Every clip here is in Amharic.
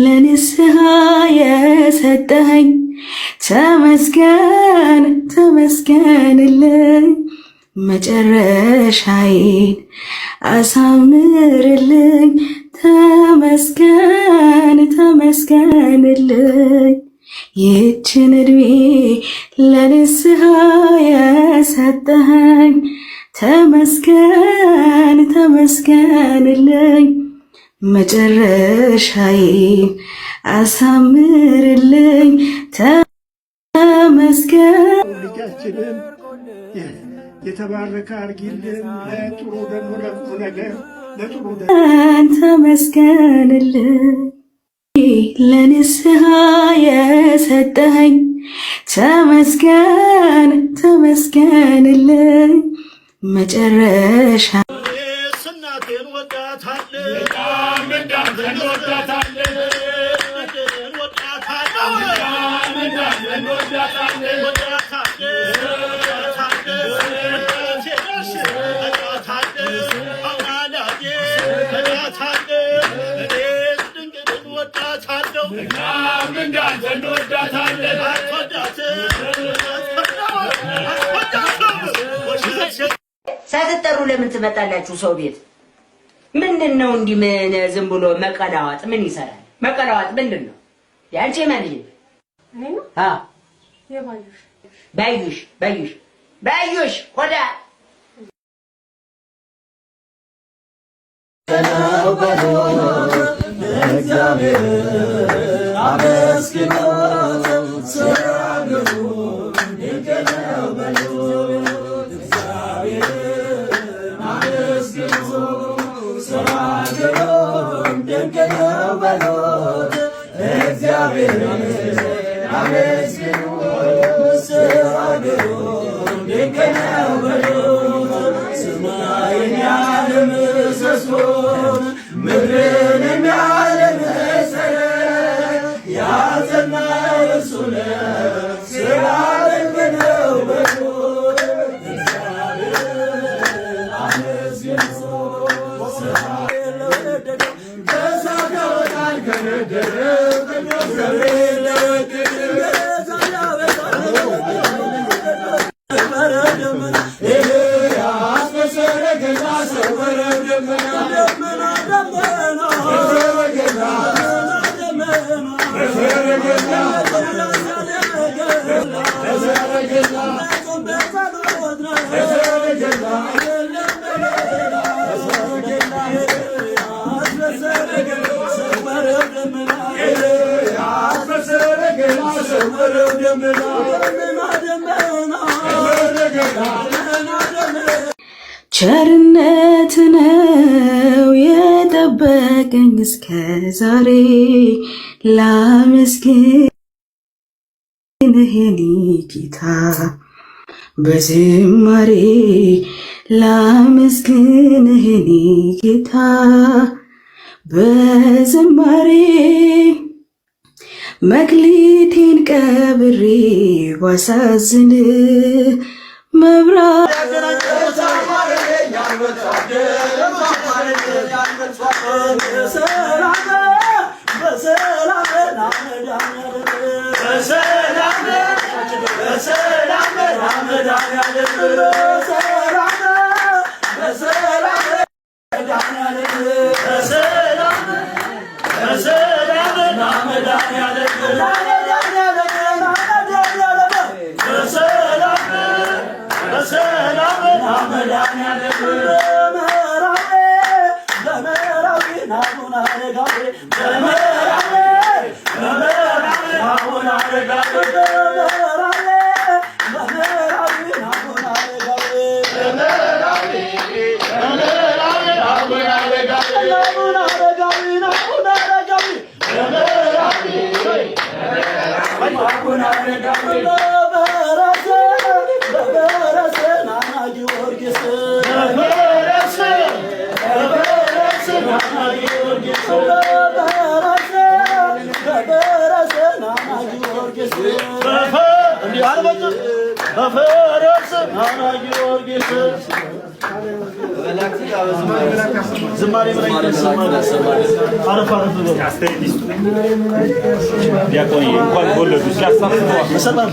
ለንስሐ የሰጠኸኝ ተመስገን ተመስገንልኝ። መጨረሻዬን አሳምርልኝ ተመስገን ተመስገንልኝ። ይህችን ዕድሜ ለንስሐ የሰጠኸኝ ተመስገን ተመስገንልኝ። መጨረሻዬን አሳምርልኝ ተመስገን። ልጃችንን የተባረከ አርጊልን ለጥሩ ደግሞ ለጥሩ ነገር ለጥሩ ተመስገንልኝ። ለንስሐ የሰጠኸኝ ተመስገን ተመስገንልኝ። መጨረሻ ስናቴን ወዳታለሁ ሳትጠሩ ለምን ትመጣላችሁ ሰው ቤት? ምንድነው እንዲህ ምን ዝም ብሎ መቀላዋጥ ምን ይሰራል? መቀላዋጥ ምንድነው? ያንቺ ማን ልጅ? ባዩሽ ቆዳ እግዚአብሔር አመስግኑ ሰላምኑ ይገኛው በሉ እግዚአብሔር አመስግኑ ሰላምኑ ይገኛው በሉ እግዚአብሔር አመስግኑ ሰላምኑ ይገኛው በሉ ሰማይን ያለ ምሰሶ ምድርን የሚያለ መሰረት ያዘና እርሱ ነው ስላደረገው በሉ እግዚአብሔር አመስግኑ ከእሳት ያወጣል ከነደደው ገብርኤል ቸርነት ነው የጠበቀኝ እስከ ዛሬ ላመስግንህ የኔ ጌታ በዝማሬ ላመስግንህ የኔ ጌታ በዝማሬ መክሊቴን ቀብሬ ባሳዝን መብራት ዝማሬ ዲያቆን እንኳን ወለዱ ሲያሳፍሩ መሰጣት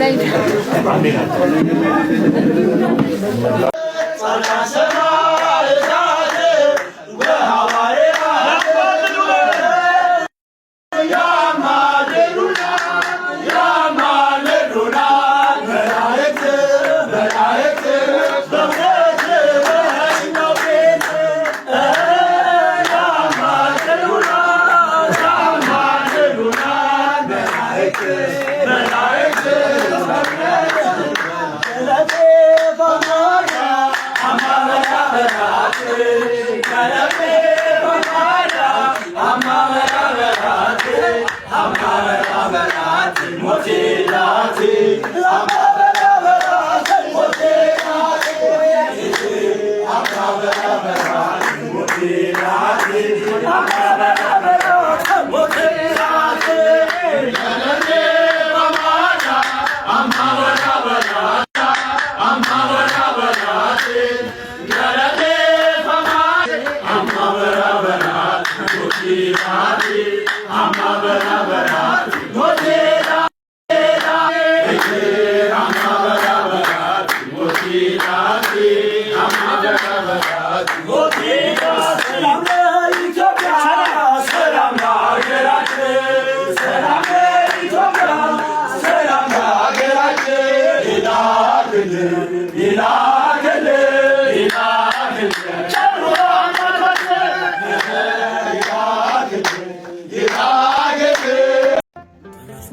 ላይ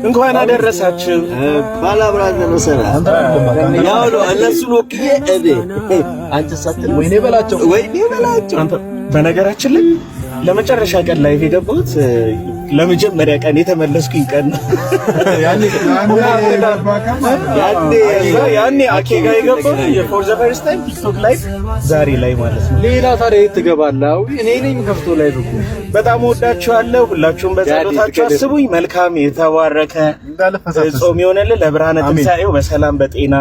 እንኳን አደረሳችሁ ባላብራን ነሰራ ያው ነው እነሱ ወክዬ አንተ ሳትል ወይኔ በላቸው አንተ በነገራችን ላይ ለመጨረሻ ቀን ላይ የገባሁት ለመጀመሪያ ቀን የተመለስኩኝ ቀን ነው። ያኔ አኬ ጋር የገባሁት የፎር ዘ ፈርስት ታይም ቲክቶክ ላይ ዛሬ ላይ ማለት ነው። ሌላ ታዲያ ትገባለህ? እኔ ነኝ ከፍቶ ላይ ነው። በጣም ወዳችኋለሁ። ሁላችሁም በጸሎታችሁ አስቡኝ። መልካም የተባረከ ጾም ይሆንልን። ለብርሃነ ትንሣኤው በሰላም በጤና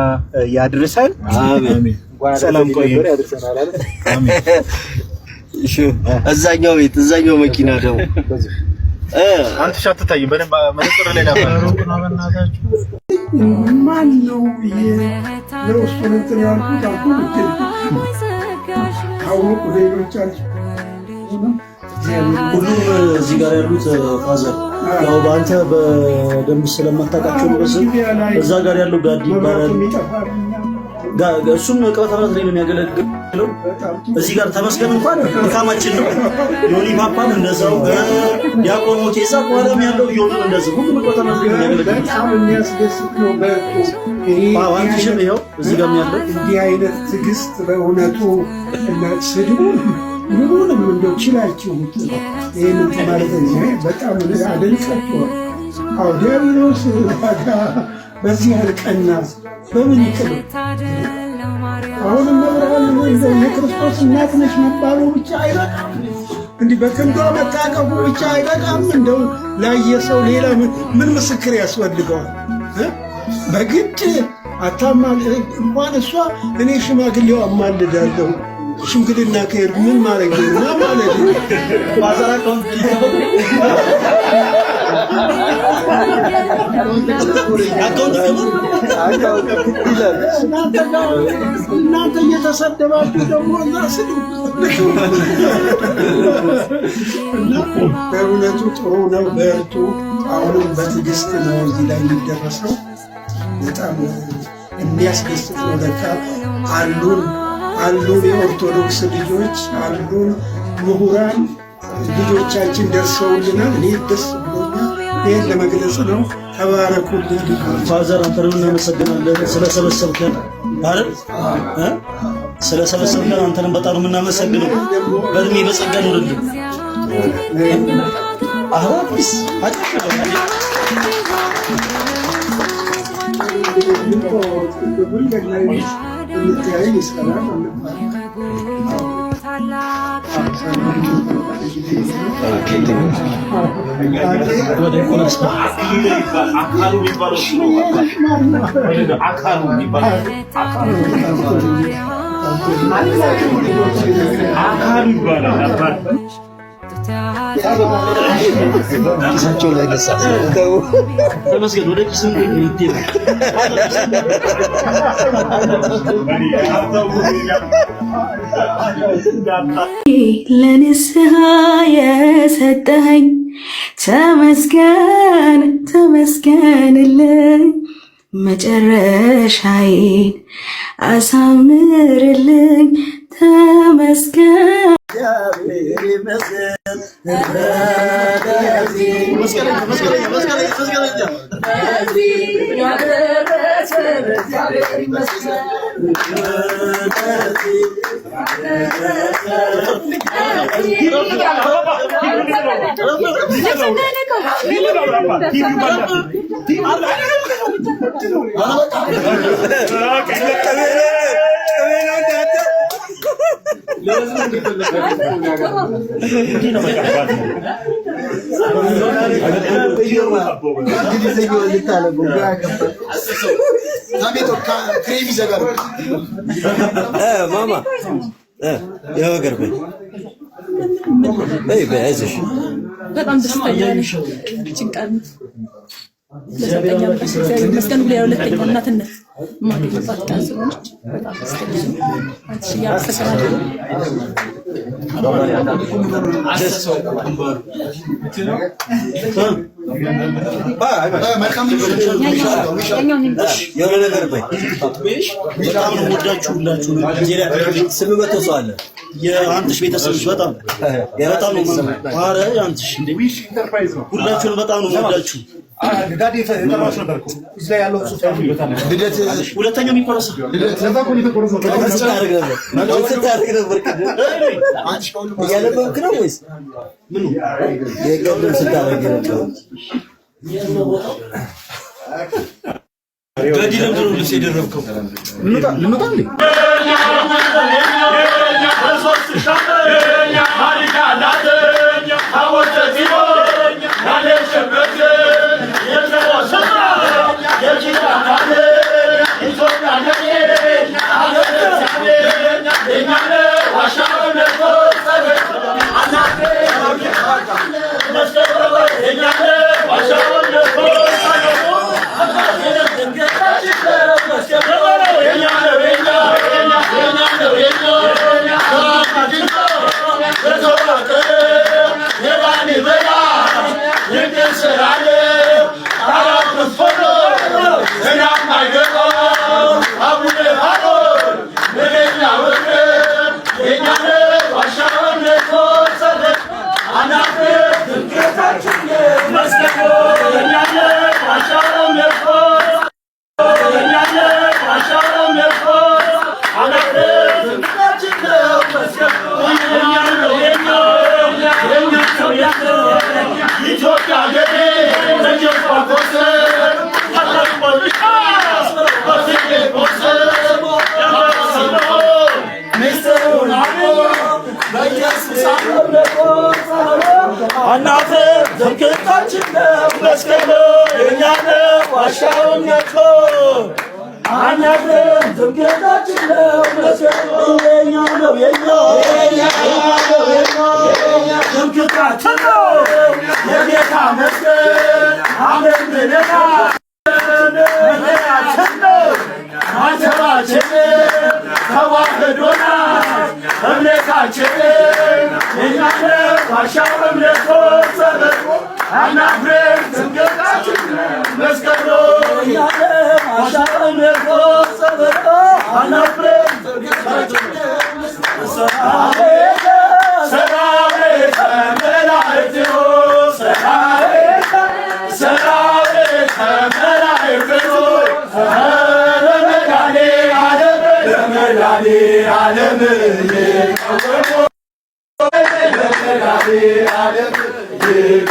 ያድርሰን። አሜን። ሰላም ቆዩ። አሜን። እሺ እዛኛው ቤት እዛኛው መኪና ደግሞ አንተ ሻትታይ በደንብ መነጽር ላይ ነበር ማን ነው ለውስጥ ያልኩት ሁሉም እዚህ ጋር ያሉት ፋዘር ያው በአንተ በደንብ ስለማታውቃቸው ነው። እዛ ጋር ያለው ጋዲ ይባላል። እሱም ቀበተራት ላይ ነው የሚያገለግለው። እዚህ ጋር ተመስገን እንኳን ድካማችን ነው። ዮኒ ፓፓም እንደዛው ዲያቆን ሞቴሳ ቋለም ያለው ዮኒ እንደዛው ሁሉም ቀበተራት ላይ ነው የሚያገለግለው። በጣም የሚያስደስት ነው። አንቺም ይኸው እዚህ ጋር ያለው እንዲህ አይነት ትዕግስት በእውነቱ ስድቡ ምኑንም እንደው ችላችሁት ይህንን ማለት ነው። በጣም አደንቃችኋለሁ። ዲያብሎስ በዚህ አልቀና በምን ይቅር አሁንም መብርሃን እንደው የክርስቶስ እናት ነሽ መባሉ ብቻ አይበቃም። እንዲህ በክንዷ መታቀፉ ብቻ አይበቃም። እንደው ላየ ሰው ሌላ ምን ምስክር ያስፈልገዋል? በግድ አታማል እንኳን እሷ እኔ ሽማግሌው አማልዳለሁ። ሽምግልና ከሄድኩ ምን ማለት ነው ማለት ነው? ባዛራውን እናንተ እየተሰደባችሁ ደግሞ እናስዱ እና በእውነቱ ጥሩ ነው። በርቱ። አሁንም በትዕግስት ነው እዚህ ላይ የሚደረሰው። በጣም የሚያስደስት ነው። ለካ አሉን የኦርቶዶክስ ልጆች አሉን ምሁራን ልጆቻችን ደርሰውልናል። እኔ ደስ ብሎኛል። ይህን ለመግለጽ ነው። ተባረኩልን። ፋዘር አንተንም እናመሰግናለን ስለሰበሰብከን አይደል? ስለሰበሰብከን አንተንም በጣም የምናመሰግነው። በእድሜ በጸጋ ኑርልን። አሁንስ ኪሳቸው ላይ ነሳ ተመስገን ወደ ኪስም ይጤል ለንስሐ የሰጠኸኝ ተመስገን ተመስገንልኝ መጨረሻዬን አሳምርልኝ ተመስገን ማማ ያወገር በይ በያዝሽ በጣም ደስተኛ ነሽ ጭንቀት ለሰጠኛ መስገን ብለ ሁለተኛ እናትነት ማግኘት ቃል ስለሆነች በጣም ደስተኛ ነኝ። አንቺ ያፈሰራል የሆነ ነገር በይ በጣም ነው ወዳችሁ ሁላችሁ ስም በተሰው አለ የአንተሽ ቤተሰቦች በጣም ነው አረ ያንተሽ እንደ ሁላችሁን በጣም ነው ወዳችሁ ጋዲ ተራሽ ነበርኩ እዛ ያለው ሱፍ ልደት ሁለተኛው የሚቆረስ ለዛ ኮኒ ተቆረሰ ታደርግ ነበር አንቺ ሁሉ እያነበብክ ነው ወይስ ምኑ የገብርን ስታደርግ ነበር ጋዲ ለምንድን ነው ልብስ የደረብከው ልንወጣ እንዴ አናተ ዘንከታችን ነው መስከረ የኛነ ዋሻውን ነቶ አናተ ዘንከታችን ነው መስከረ የኛ ነው የኛ ዘንከታችን ነው የጌታ መስከረ አሜን ብለና አንተባችን ተዋህዶና እምነታችን እኛነ ዋሻው እምነቶ ሰበብ አናፍሬም ትምክህታችን መስቀሎ እኛነ ዋሻው እምነቶ ሰበብ አናፍሬም ትምክህታችን ሰራዊተ ሰራዊተ መላእክት ሰራዊተ ሰራዊተ መላእክት ዓለም ዓለም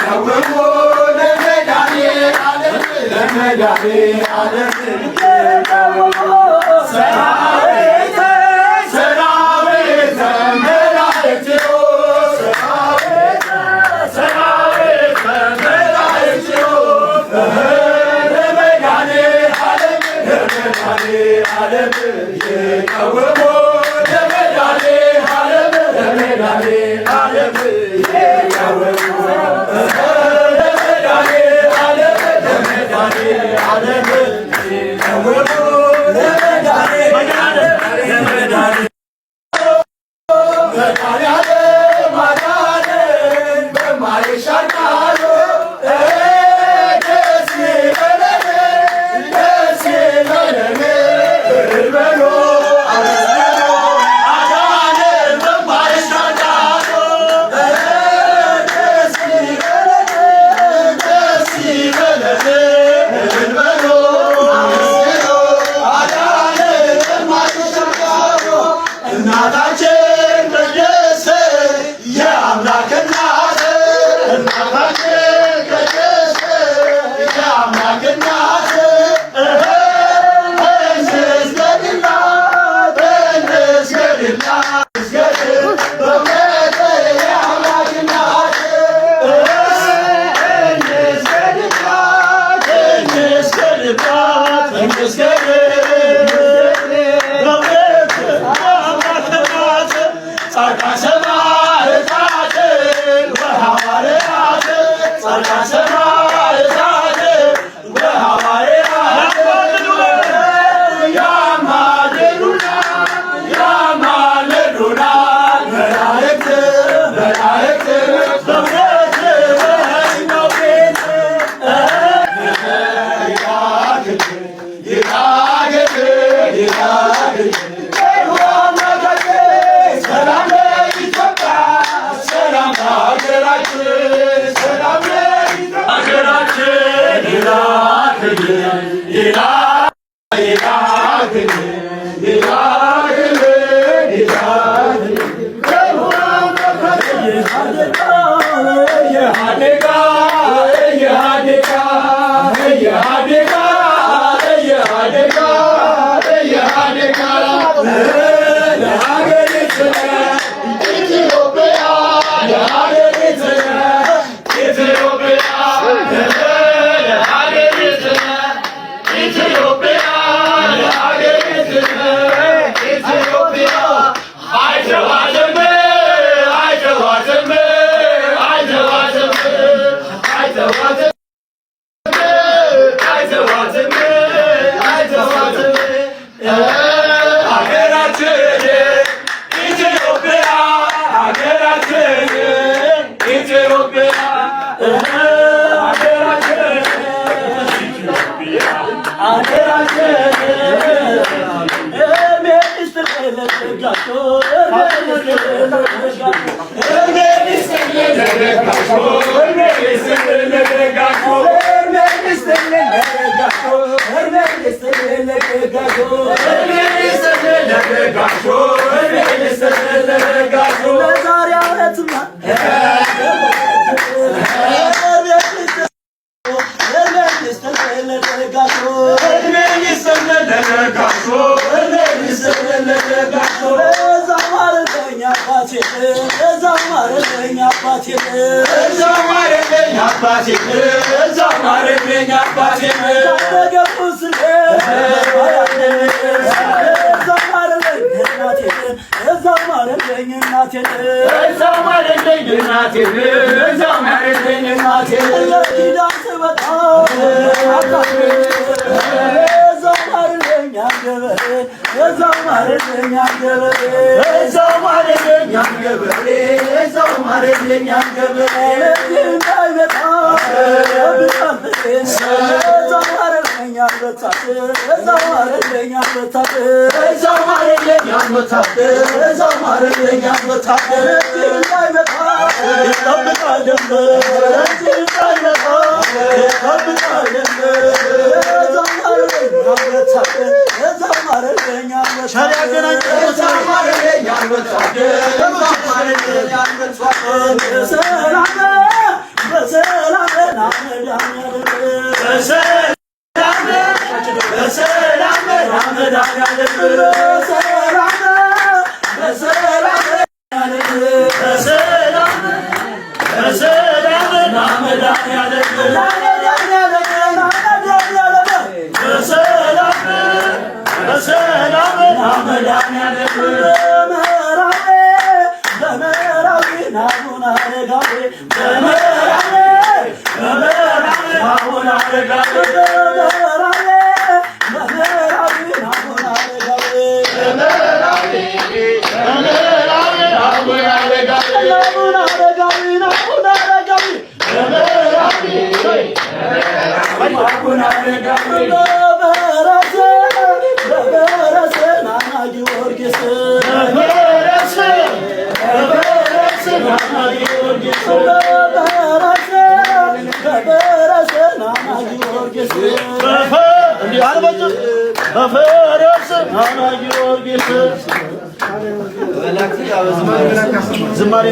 ዝማሬ